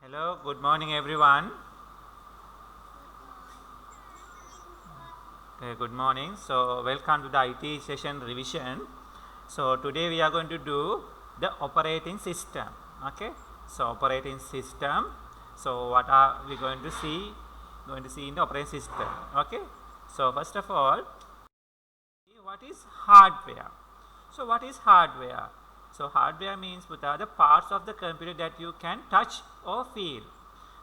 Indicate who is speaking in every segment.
Speaker 1: Hello, good morning everyone. Okay, good morning. So, welcome to the IT session revision. So, today we are going to do the operating system. Okay, so operating system. So, what are we going to see? Going to see in the operating system. Okay, so first of all, what is hardware? So, what is hardware? So, hardware means what are the parts of the computer that you can touch or feel.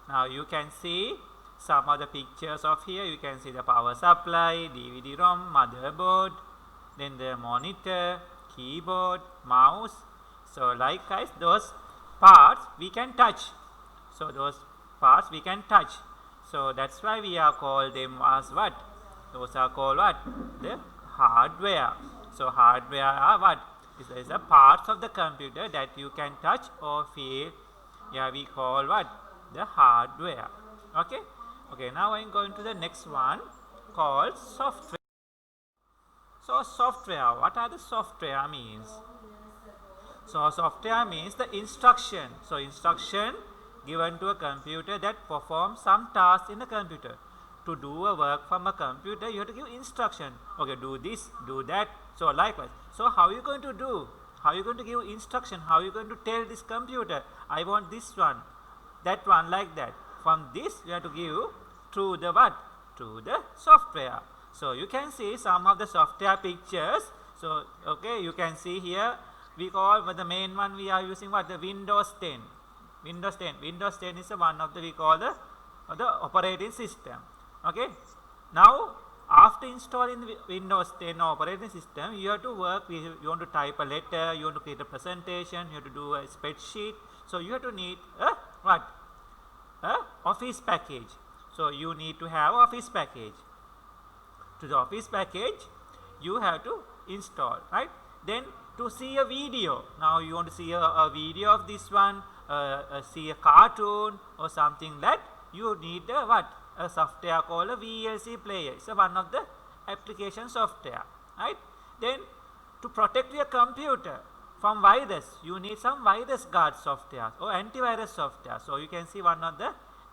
Speaker 1: Now, you can see some of the pictures of here. You can see the power supply, DVD-ROM, motherboard, then the monitor, keyboard, mouse. So, likewise, those parts we can touch. So, those parts we can touch. So, that's why we are called them as what? Those are called what? The hardware. So, hardware are what? This is the parts of the computer that you can touch or feel. Yeah, we call what? The hardware. Okay. Okay, now I am going to the next one called software. So, software, what are the software means? So, software means the instruction. So, instruction given to a computer that performs some task in a computer. To do a work from a computer, you have to give instruction. Okay, do this, do that. So, likewise. So, how are you going to do? How are you going to give instruction? How are you going to tell this computer, I want this one, that one, like that. From this, you have to give to the what? To the software. So, you can see some of the software pictures. So, okay, you can see here, we call the main one we are using what? The Windows 10. Windows 10. Windows 10 is one of the, we call the operating system. Okay. Now, after installing the Windows 10 operating system, you have to work, you want to type a letter, you want to create a presentation, you have to do a spreadsheet. So, you have to need a what? A Office package. So, you need to have Office package. To the Office package, you have to install, right? Then to see a video, now you want to see a video of this one, see a cartoon or something, that you need a what? A software called a VLC player. It's one of the application software, right? Then to protect your computer from virus, you need some virus guard software or antivirus software. So, you can see one of the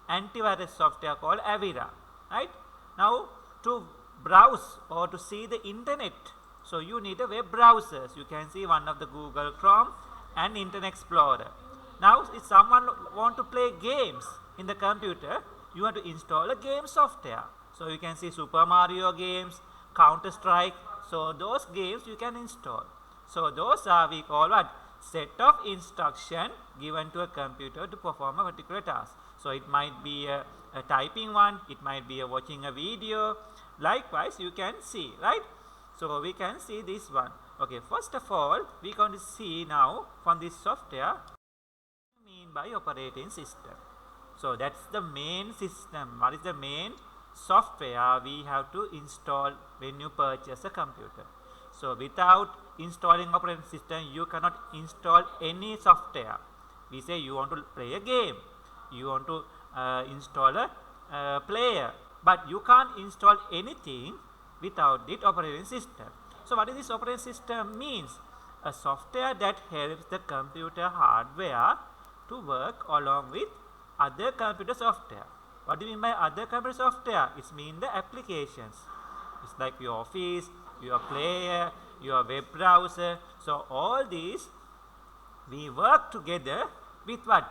Speaker 1: antivirus software called Avira, right? Now, to browse or to see the internet, so you need a web browsers. You can see one of the Google Chrome and Internet Explorer. Now, if someone want to play games in the computer, you have to install a game software. So, you can see Super Mario games, Counter Strike. So, those games you can install. So, those are we call what? Set of instruction given to a computer to perform a particular task. So, it might be a typing one, it might be a watching a video. Likewise, you can see, right? So, we can see this one. Okay, first of all, we are going to see now from this software what we mean by operating system. So, that's the main system. What is the main software we have to install when you purchase a computer? So, without installing operating system, you cannot install any software. We say you want to play a game, you want to install a player, but you can't install anything without the operating system. So, what is this operating system means? A software that helps the computer hardware to work along with other computer software. What do you mean by other computer software? It means the applications. It's like your Office, your player, your web browser. So, all these we work together with what?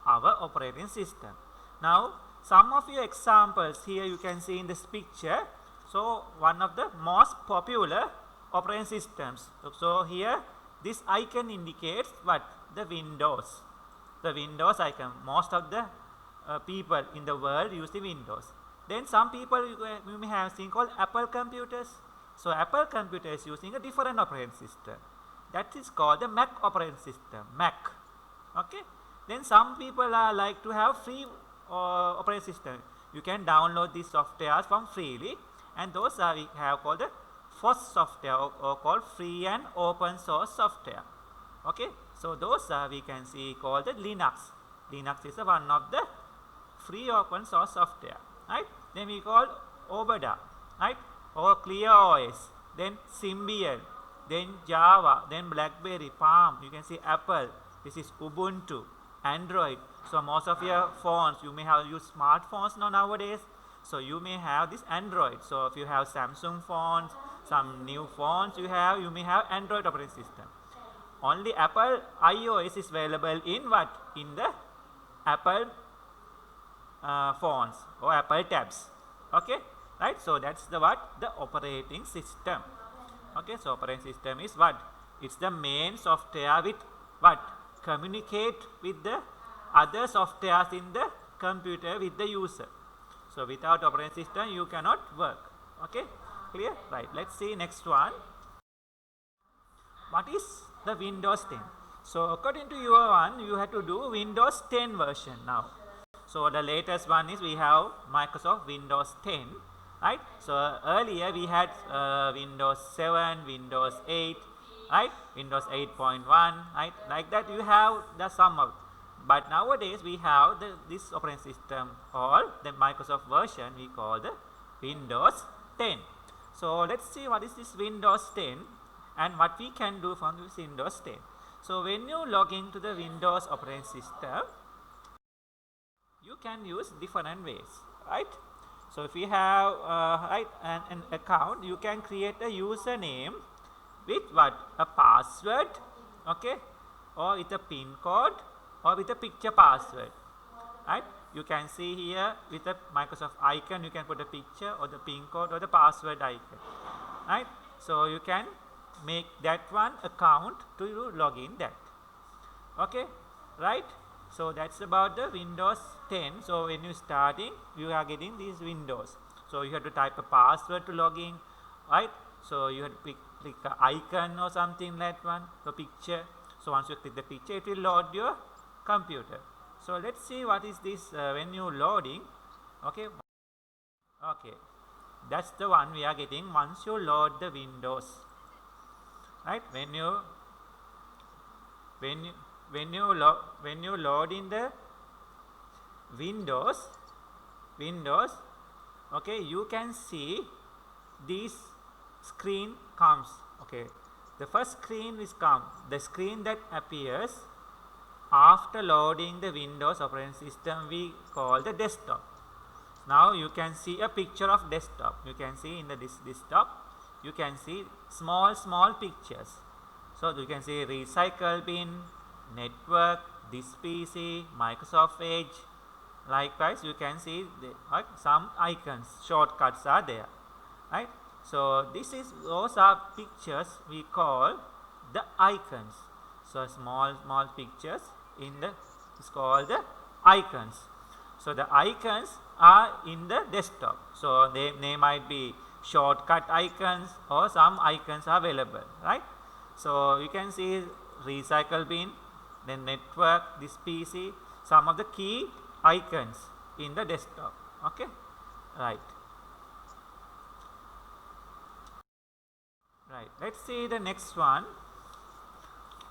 Speaker 1: Our operating system. Now, some of your examples here you can see in this picture. So, one of the most popular operating systems. So, here this icon indicates what? The Windows. The Windows icon. Most of the people in the world use the Windows. Then some people you may have seen called Apple computers. So, Apple computer is using a different operating system. That is called the Mac operating system. Mac. Okay. Then some people like to have free operating system. You can download these softwares from freely, and those are we have called the FOSS software or called free and open source software. Okay. So, those are we can see called the Linux. Linux is one of the free open source software, right? Then we call Ubuntu, right? Or ClearOS, then Symbian, then Java, then BlackBerry, Palm. You can see Apple. This is Ubuntu. Android. So most of your phones, you may have used smartphones now nowadays. So you may have this Android. So if you have Samsung phones, some new phones you may have Android operating system. Only Apple iOS is available in what? In the Apple phones or Apple tabs. Okay, right? So that's the what? The operating system. Okay, so operating system is what? It's the main software with what? Communicate with the other softwares in the computer with the user. So without operating system you cannot work. Okay, clear? Right, let's see next one. What is the Windows 10? So according to your one, you have to do Windows 10 version now. So the latest one is we have Microsoft Windows 10, right? So earlier we had Windows 7, Windows 8, right? Windows 8.1, right? Like that you have the sum out. But nowadays we have this operating system called the Microsoft version, we call the Windows 10. So let's see what is this Windows 10 and what we can do from this Windows 10. So when you log into the Windows operating system, you can use different ways, right? So if you have an account, you can create a username with what? A password, okay, or with a pin code or with a picture password, right? You can see here with the Microsoft icon, you can put a picture or the pin code or the password icon, right? So you can make that one account to log in that. Okay, right? So that's about the Windows 10. So when you starting, you are getting these windows. So you have to type a password to log in, right? So you have to click an icon or something like one, the picture. So once you click the picture, it will load your computer. So let's see what is this when you loading. Okay, okay, that's the one we are getting once you load the Windows, right? When you load in the Windows, okay, you can see this screen comes. Okay, the first screen is come, the screen that appears after loading the Windows operating system we call the desktop. Now you can see a picture of desktop. You can see in the desktop, you can see small pictures. So you can see recycle bin, network, this PC, Microsoft Edge. Likewise, you can see some icons, shortcuts are there, right? So those are pictures we call the icons. So small pictures is called the icons. So the icons are in the desktop. So they might be shortcut icons or some icons are available, right? So you can see recycle bin, then network, this PC, some of the key icons in the desktop. Okay, right. Let's see the next one.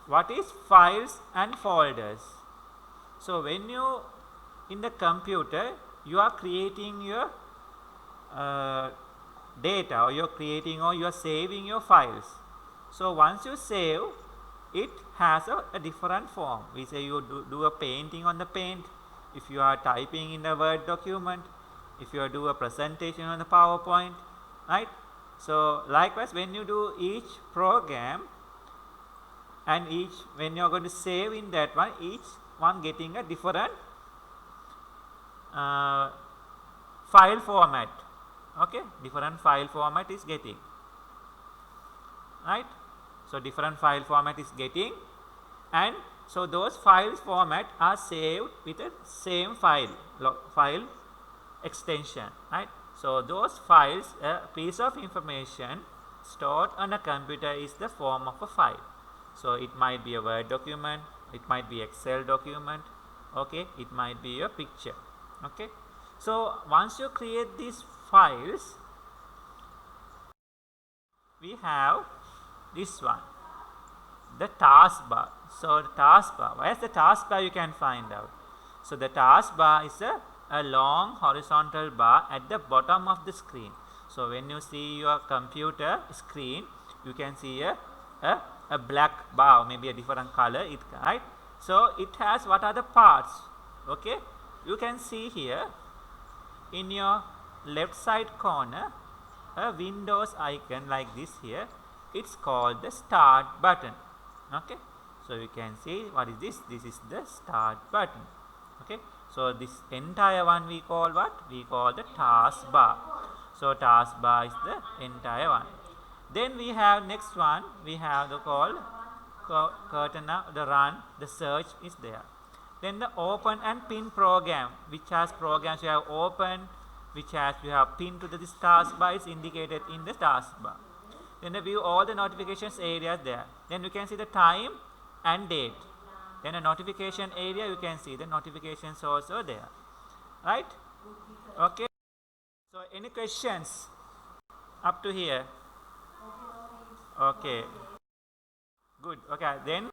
Speaker 1: What is files and folders? So when you in the computer, you are creating your data, or you're creating or you're saving your files. So once you save, it has a different form. We say you do a painting on the paint, if you are typing in a Word document, if you do a presentation on the PowerPoint, right? So likewise, when you do each program and when you are going to save in that one, each one getting a different file format. Okay, different file format is getting, right? So different file format is getting, and so those files format are saved with the same file extension, right? So those files, a piece of information stored on a computer is the form of a file. So it might be a Word document, it might be Excel document, okay, it might be a picture. Okay, so once you create these files, we have this one, the taskbar. So the taskbar, where is the taskbar, you can find out. So the taskbar is a long horizontal bar at the bottom of the screen. So when you see your computer screen, you can see a black bar, maybe a different color, right? So it has what are the parts? Okay, you can see here in your left side corner a Windows icon like this here. It's called the start button. Okay, so you can see what is this? This is the start button. Okay, so this entire one we call what? We call the taskbar. So taskbar is the entire one. Then we have next one. We have the call curtain, the run, the search is there. Then the open and pin program, which has programs you have open, which has you have pinned to this taskbar is indicated in the taskbar. Then the view all the notifications areas there. Then you can see the time and date. Then a notification area, you can see the notifications also there. Right? Okay. So any questions up to here? Okay. Good. Okay. Then